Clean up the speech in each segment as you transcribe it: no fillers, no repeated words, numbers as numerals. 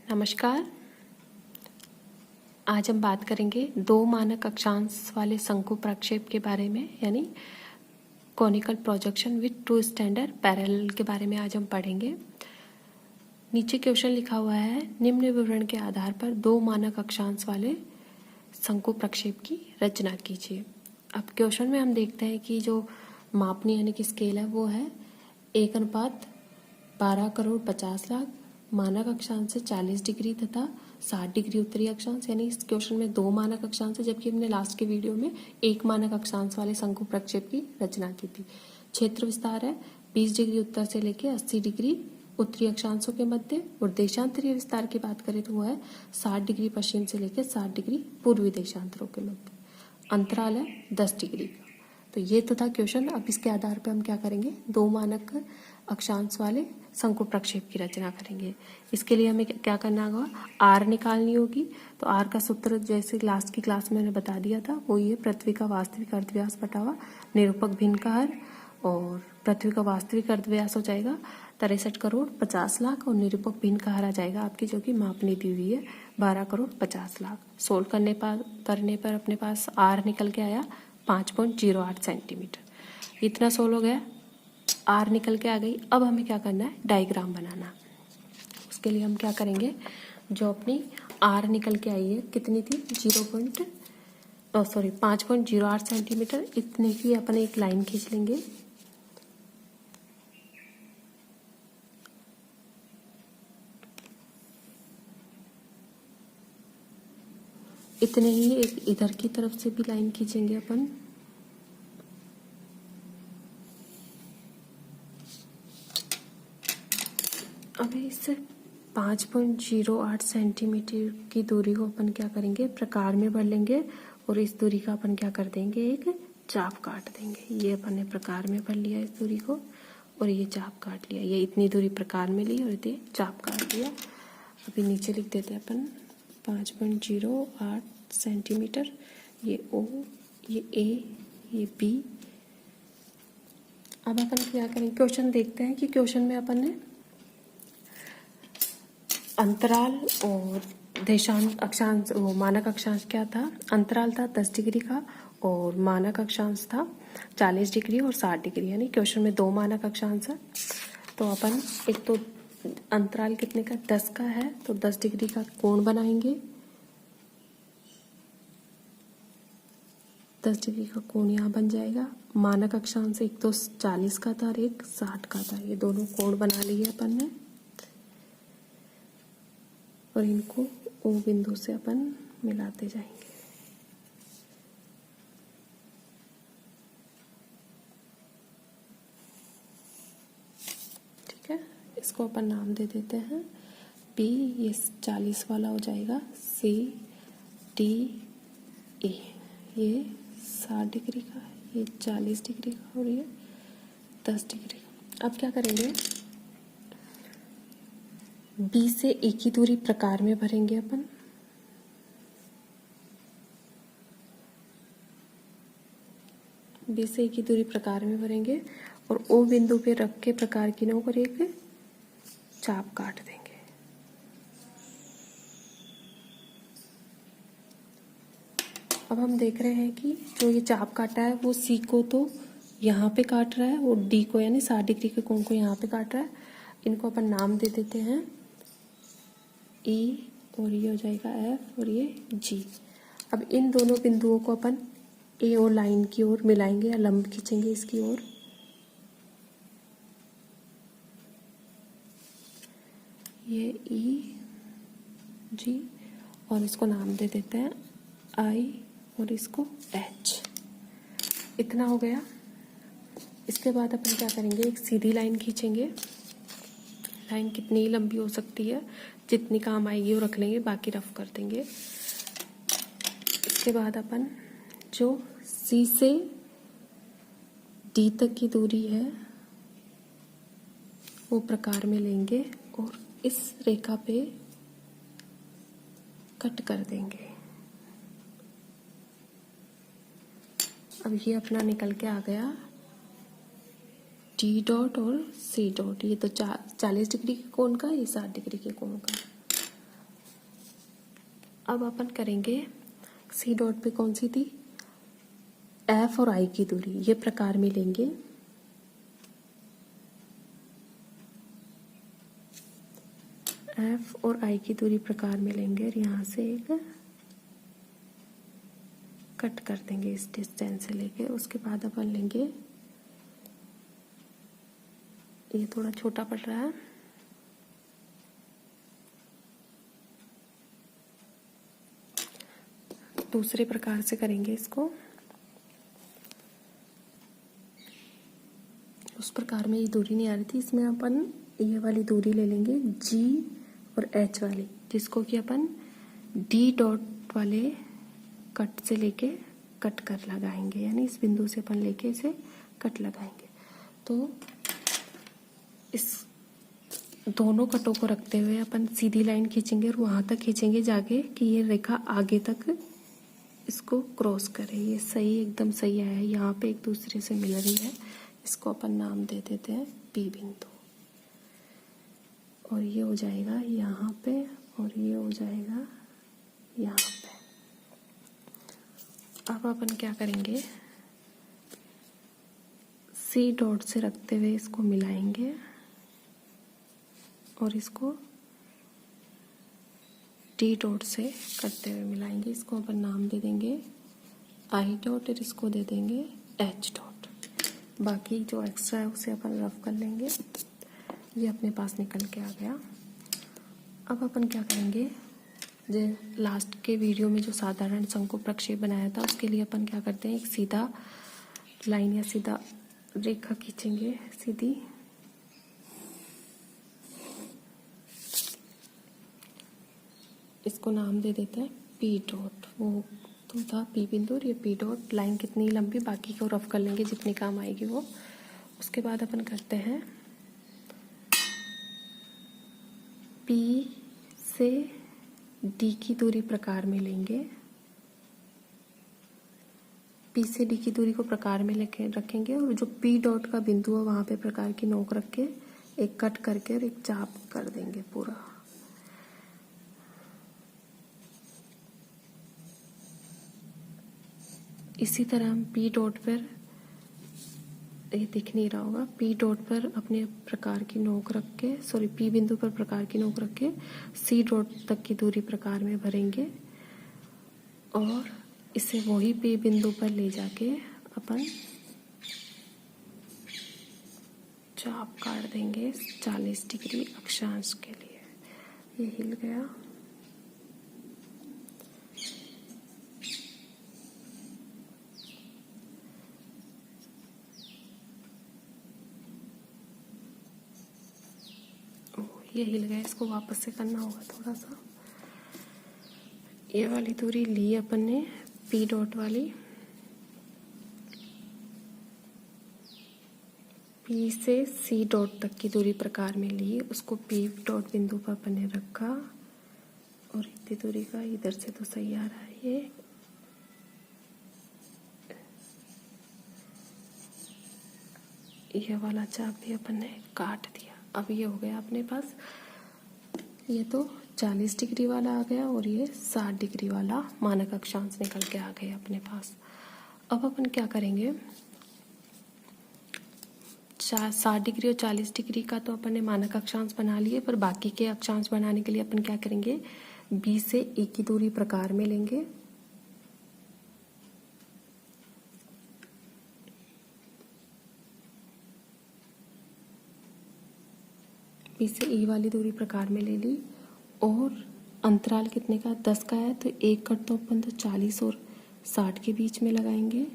नमस्कार। आज हम बात करेंगे दो मानक अक्षांश वाले शंकु प्रक्षेप के बारे में, यानी conical projection with to standard parallel के बारे में आज हम पढ़ेंगे। नीचे क्वेश्चन लिखा हुआ है, निम्न विवरण के आधार पर दो मानक अक्षांश वाले शंकु प्रक्षेप की रचना कीजिए। अब क्वेश्चन में हम देखते हैं कि जो मापनी यानी कि स्केल है वो है 1:12,50,00,000 मानक अक्षांश से 40 डिग्री तथा 60 डिग्री उत्तरी अक्षांश, यानी इस क्वेश्चन में दो मानक अक्षांश है, जबकि हमने लास्ट के वीडियो में एक मानक अक्षांश वाले शंकु प्रक्षेप की रचना की थी। क्षेत्र विस्तार है 20 डिग्री उत्तर से लेकर 80 डिग्री उत्तरी अक्षांशों के मध्य, और देशांतरीय विस्तार की बात करें तो वो है 60 डिग्री पश्चिम से लेकर 60 डिग्री पूर्वी देशांतरों के मध्य। अंतराल है 10 डिग्री का। तो ये तो था क्वेश्चन। अब इसके आधार पर हम क्या करेंगे, दो मानक अक्षांश वाले शंकु प्रक्षेप की रचना करेंगे। इसके लिए हमें क्या करना होगा, आर निकालनी होगी। तो आर का सूत्र जैसे लास्ट की क्लास में मैंने बता दिया था, वो ये पृथ्वी का वास्तविक अर्धव्यास बटा हुआ निरूपक भिन्न का हर, और पृथ्वी का वास्तविक अर्धव्यास हो जाएगा 63,50,00,000 और निरूपक भिन्न का हर आ जाएगा आपकी, जो कि मापनी दी हुई है 12,50,00,000। सोल्व करने पर अपने पास आर निकल के आया 5.08 सेंटीमीटर। इतना सोल्व हो गया, आर निकल के आ गई। अब हमें क्या करना है, डायग्राम बनाना। उसके लिए हम क्या करेंगे, जो अपनी आर निकल के आई है कितनी थी, 5.08 सेंटीमीटर, इतने की अपन एक लाइन खींच लेंगे। इतने ही एक इधर की तरफ से भी लाइन खींचेंगे अपन। अब इस 5.08 सेंटीमीटर की दूरी को अपन क्या करेंगे, प्रकार में भर लेंगे, और इस दूरी का अपन क्या कर देंगे, एक चाप काट देंगे। ये अपन ने प्रकार में भर लिया इस दूरी को, और ये चाप काट लिया। ये इतनी दूरी प्रकार में ली और ये चाप काट लिया। अभी नीचे लिख देते हैं अपन 5.08 सेंटीमीटर। ये ओ, ये ए, ये बी। अब अपन क्या करेंगे, क्वेश्चन देखते हैं कि क्वेश्चन में अपन ने अंतराल और देशांत अक्षांश, वो मानक अक्षांश क्या था, अंतराल था 10 डिग्री का और मानक अक्षांश था 40 डिग्री और 60 डिग्री, यानी क्वेश्चन में दो मानक अक्षांश है। तो अपन एक तो अंतराल कितने का, 10 का है, तो 10 डिग्री का कोण बनाएंगे। 10 डिग्री का कोण यहाँ बन जाएगा। मानक अक्षांश एक तो 40 का था और एक 60 का था, ये दोनों कोण बना लिए अपन ने, और इनको ओ बिंदु से अपन मिलाते जाएंगे। ठीक है, इसको अपन नाम दे देते हैं बी, ये 40 वाला हो जाएगा, सी डी ए, ये 60 डिग्री का, ये 40 डिग्री का और ये 10 डिग्री का। अब क्या करेंगे, बी से एक ही दूरी प्रकार में भरेंगे अपन। बी से एक ही दूरी प्रकार में भरेंगे और ओ बिंदु पे रख के प्रकार की नोक पर एक चाप काट देंगे। अब हम देख रहे हैं कि जो ये चाप काटा है वो सी को तो यहाँ पे काट रहा है और डी को यानी 60 डिग्री के कोण को यहाँ पे काट रहा है। इनको अपन नाम दे देते हैं ई, और ये हो जाएगा एफ और ये जी। अब इन दोनों बिंदुओं को अपन ए और लाइन की ओर मिलाएंगे या लंब खींचेंगे इसकी ओर। ये ई जी, और इसको नाम दे देते हैं आई और इसको एच। इतना हो गया। इसके बाद अपन क्या करेंगे, एक सीधी लाइन खींचेंगे। लाइन कितनी लंबी हो सकती है, जितनी काम आएगी वो रख लेंगे, बाकी रफ कर देंगे। इसके बाद अपन जो सी से डी तक की दूरी है वो प्रकार में लेंगे और इस रेखा पे कट कर देंगे। अब ये अपना निकल के आ गया डी डॉट और सी डॉट। ये तो 40 डिग्री के कोण का, ये 60 डिग्री के कोण का। अब अपन करेंगे सी डॉट पे कौन सी थी, एफ और आई की दूरी, ये प्रकार में लेंगे। एफ और आई की दूरी प्रकार में लेंगे और यहां से एक कट कर देंगे इस डिस्टेंस से लेके। उसके बाद अपन लेंगे, ये थोड़ा छोटा पड़ रहा है, दूसरे प्रकार से करेंगे इसको। उस प्रकार में ये दूरी नहीं आ रही थी, इसमें अपन ये वाली दूरी ले लेंगे जी और एच वाली, जिसको कि अपन डी डॉट वाले कट से लेके कट कर लगाएंगे, यानी इस बिंदु से अपन लेके इसे कट लगाएंगे। तो इस दोनों कटों को रखते हुए अपन सीधी लाइन खींचेंगे और वहां तक खींचेंगे जाके कि ये रेखा आगे तक इसको क्रॉस करे। ये सही, एकदम सही आया है, यहाँ पे एक दूसरे से मिल रही है। इसको अपन नाम दे देते हैं पी बिंदु, और ये हो जाएगा यहाँ पे और ये हो जाएगा यहाँ पे। अब अपन क्या करेंगे, सी डॉट से रखते हुए इसको मिलाएंगे और इसको डी डॉट से करते हुए मिलाएंगे। इसको अपन नाम दे देंगे आई डॉट और इसको दे देंगे एच डॉट। बाकी जो एक्स्ट्रा है उसे अपन रफ कर लेंगे। ये अपने पास निकल के आ गया। अब अपन क्या करेंगे, जो लास्ट के वीडियो में जो साधारण शंकु प्रक्षेप बनाया था उसके लिए अपन क्या करते हैं, एक सीधा लाइन या सीधा रेखा खींचेंगे सीधी। इसको नाम दे देते हैं पी डॉट। वो तो था पी बिंदु और ये पी डॉट। लाइन कितनी लंबी, बाकी को रफ कर लेंगे जितनी काम आएगी वो। उसके बाद अपन करते हैं पी से डी की दूरी प्रकार में लेंगे। पी से डी की दूरी को प्रकार में लेके रखेंगे और जो पी डॉट का बिंदु है वहां पे प्रकार की नोक रख के एक कट करके और एक चाप कर देंगे पूरा। इसी तरह हम पी डॉट पर, ये दिख नहीं रहा होगा, पी डॉट पर अपने प्रकार की नोक रख के, सॉरी पी बिंदु पर प्रकार की नोक रख के सी डॉट तक की दूरी प्रकार में भरेंगे और इसे वही पी बिंदु पर ले जाके अपन चाप काट देंगे 40 डिग्री अक्षांश के लिए। ये हिल गया। ये हिल गया, इसको वापस से करना होगा थोड़ा सा। ये वाली दूरी ली अपन ने पी डॉट वाली, पी से सी डॉट तक की दूरी प्रकार में ली, उसको पी डॉट बिंदु पर अपन ने रखा और इतनी दूरी का इधर से तो सही आ रहा है। ये वाला चाप भी अपन ने काट दिया। अब ये हो गया अपने पास, ये तो 40 डिग्री वाला आ गया और ये 60 डिग्री वाला मानक अक्षांश निकल के आ गए अपने पास। अब अपन क्या करेंगे, 60 डिग्री और 40 डिग्री का तो अपन ने मानक अक्षांश बना लिए, पर बाकी के अक्षांश बनाने के लिए अपन क्या करेंगे, बी से ए की दूरी प्रकार में लेंगे। बी से ई वाली दूरी प्रकार में ले ली और अंतराल कितने का, 10 का है, तो एक कट तो अपन तो 40 और 60 के बीच में लगाएंगे।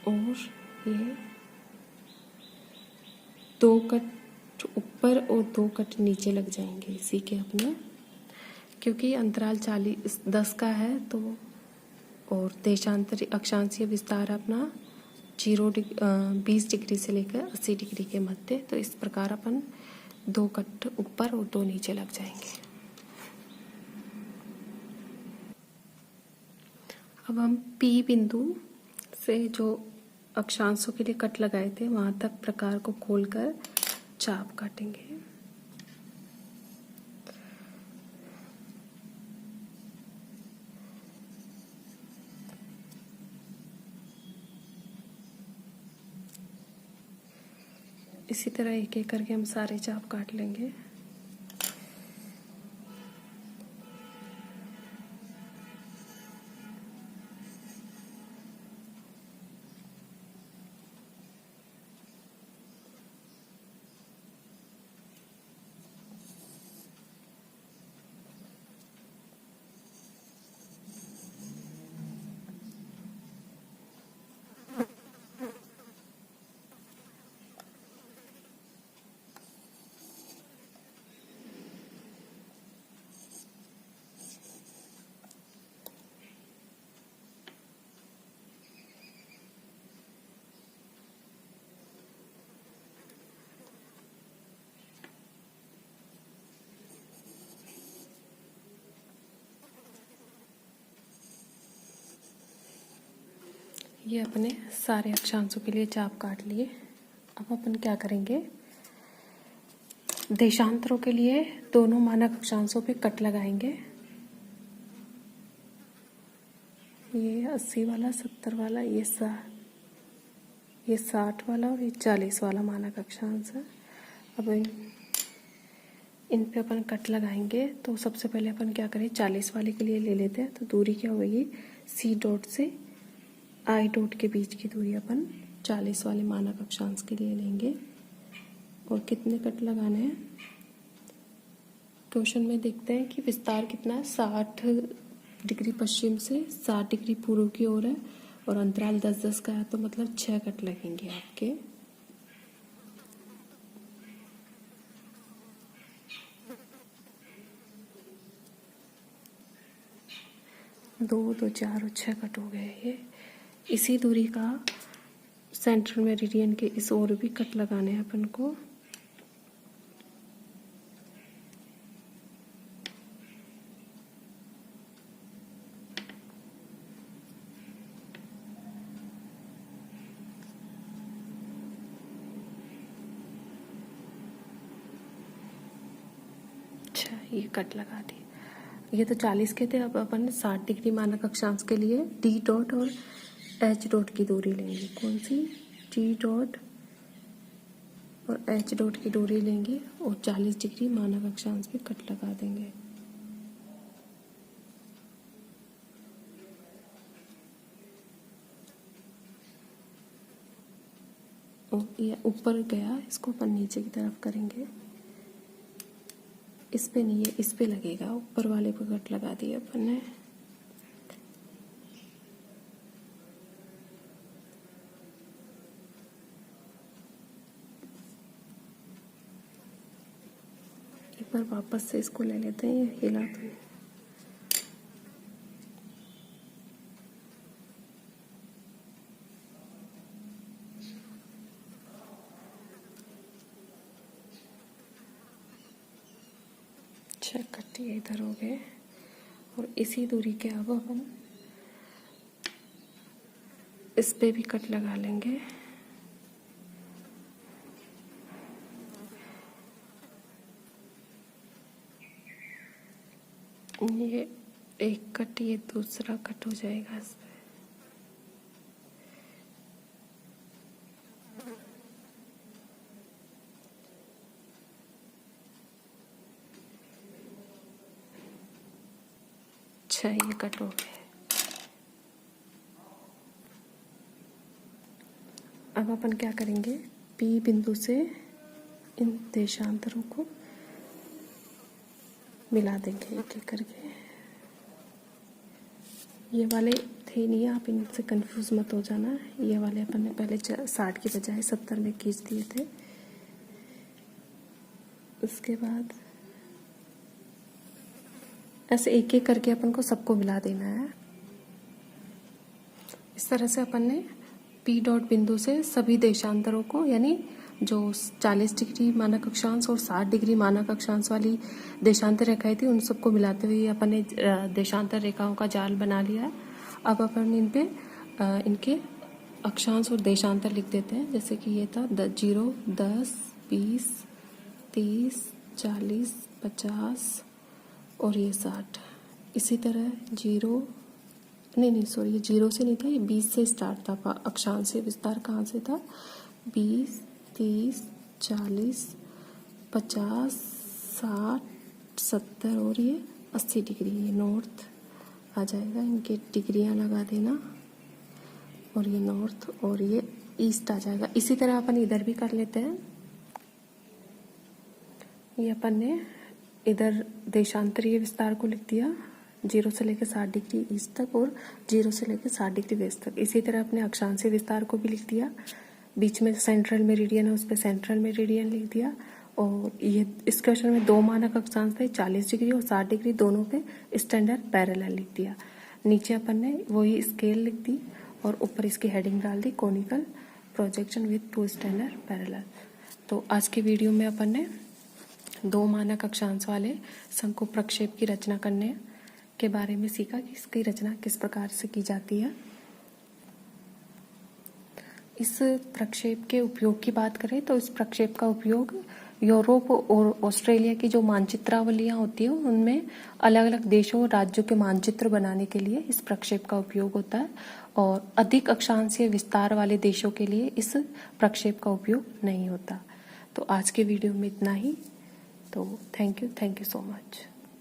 और ये 2 कट ऊपर और 2 कट नीचे लग जाएंगे इसी के अपने, क्योंकि अंतराल 10 का है तो, और देशांतर अक्षांशीय विस्तार अपना 20 डिग्री से लेकर 80 डिग्री के मध्य, तो इस प्रकार अपन 2 कट ऊपर और 2 नीचे लग जाएंगे। अब हम P बिंदु से जो अक्षांशों के लिए कट लगाए थे वहां तक प्रकार को खोलकर चाप काटेंगे। इसी तरह एक एक करके हम सारे चाप काट लेंगे। ये अपने सारे अक्षांशों के लिए चाप काट लिए। अब अपन क्या करेंगे, देशांतरों के लिए दोनों मानक अक्षांशों पे कट लगाएंगे। ये 80 वाला, 70 वाला, ये 60 वाला और ये 40 वाला मानक अक्षांश है। अब इन पे अपन कट लगाएंगे। तो सबसे पहले अपन क्या करें, 40 वाले के लिए ले लेते हैं। तो दूरी क्या होगी, सी डॉट से आई डॉट के बीच की दूरी अपन 40 वाले मानक अक्षांश के लिए लेंगे। और कितने कट लगाने हैं, क्वेश्चन में देखते हैं कि विस्तार कितना है, 60 डिग्री पश्चिम से 60 डिग्री पूर्व की ओर है और अंतराल 10-10 का है, तो मतलब 6 कट लगेंगे आपके। दो 4 और 6 कट हो गए। ये इसी दूरी का सेंट्रल मेरिडियन के इस ओर भी कट लगाने हैं अपन को। अच्छा, ये कट लगा दी। ये तो 40 के थे। अब अपन 60 डिग्री मानक अक्षांश के लिए डी डॉट और एच डॉट की दूरी लेंगे। कौन सी, डी डॉट और एच डॉट की दूरी लेंगे और 40 डिग्री मानक अक्षांश पे कट लगा देंगे। और ये ऊपर गया, इसको अपन नीचे की तरफ करेंगे। इस पे नहीं है, इस पे लगेगा, ऊपर वाले पे कट लगा दिया अपन ने। एक बार वापस से इसको ले लेते हैं, ये हिला तो। कट ये इधर हो गए। और इसी दूरी के अब अपन इस पे भी कट लगा लेंगे। ये एक कट, ये दूसरा कट हो जाएगा इस पे। अच्छा, ये कट हो गया। अब अपन क्या करेंगे, पी बिंदु से इन देशांतरों को मिला देंगे एक एक करके। ये वाले थे नहीं, आप इनसे कंफ्यूज मत हो जाना। ये वाले अपन ने पहले 60 की बजाय 70 में खींच दिए थे। उसके बाद ऐसे एक एक करके अपन को सबको मिला देना है। इस तरह से अपन ने पी डॉट बिंदु से सभी देशांतरों को, यानी जो 40 डिग्री मानक अक्षांश और 60 डिग्री मानक अक्षांश वाली देशांतर रेखाएं थी, उन सबको मिलाते हुए अपन ने देशांतर रेखाओं का जाल बना लिया है। अब अपन इन पे इनके अक्षांश और देशांतर लिख देते हैं। जैसे कि ये था 0, 10, 20, 30, 40, 50 और ये 60। इसी तरह 0 नहीं सॉरी, ये 0 से नहीं था, ये 20 से स्टार्ट था। अक्षांश से विस्तार कहाँ से था? 20, 30, 40, 50, 60, 70 और ये 80 डिग्री। ये नॉर्थ आ जाएगा, इनके डिग्रियां लगा देना। और ये नॉर्थ और ये ईस्ट आ जाएगा। इसी तरह अपन इधर भी कर लेते हैं। ये अपन ने इधर देशांतरीय विस्तार को लिख दिया 0 से लेकर 60 डिग्री ईस्ट तक और 0 से लेकर 60 डिग्री वेस्ट तक। इसी तरह अपने अक्षांशीय विस्तार को भी लिख दिया। बीच में सेंट्रल मेरिडियन है, उस पर सेंट्रल मेरिडियन लिख दिया। और ये इस क्वेश्चन में 2 मानक अक्षांश थे, 40 डिग्री और 60 डिग्री, दोनों पे स्टैंडर्ड पैरेलल लिख दिया। नीचे अपन ने वही स्केल लिख दी और ऊपर इसकी हेडिंग डाल दी, conical projection with 2 standard parallel. तो आज के वीडियो में अपन ने 2 मानक अक्षांश वाले शंकु प्रक्षेप की रचना करने के बारे में सीखा कि इसकी रचना किस प्रकार से की जाती है। इस प्रक्षेप के उपयोग की बात करें तो इस प्रक्षेप का उपयोग यूरोप और ऑस्ट्रेलिया की जो मानचित्रावलियां होती है उनमें अलग अलग देशों और राज्यों के मानचित्र बनाने के लिए इस प्रक्षेप का उपयोग होता है। और अधिक अक्षांशीय विस्तार वाले देशों के लिए इस प्रक्षेप का उपयोग नहीं होता। तो आज के वीडियो में इतना ही। तो थैंक यू सो मच।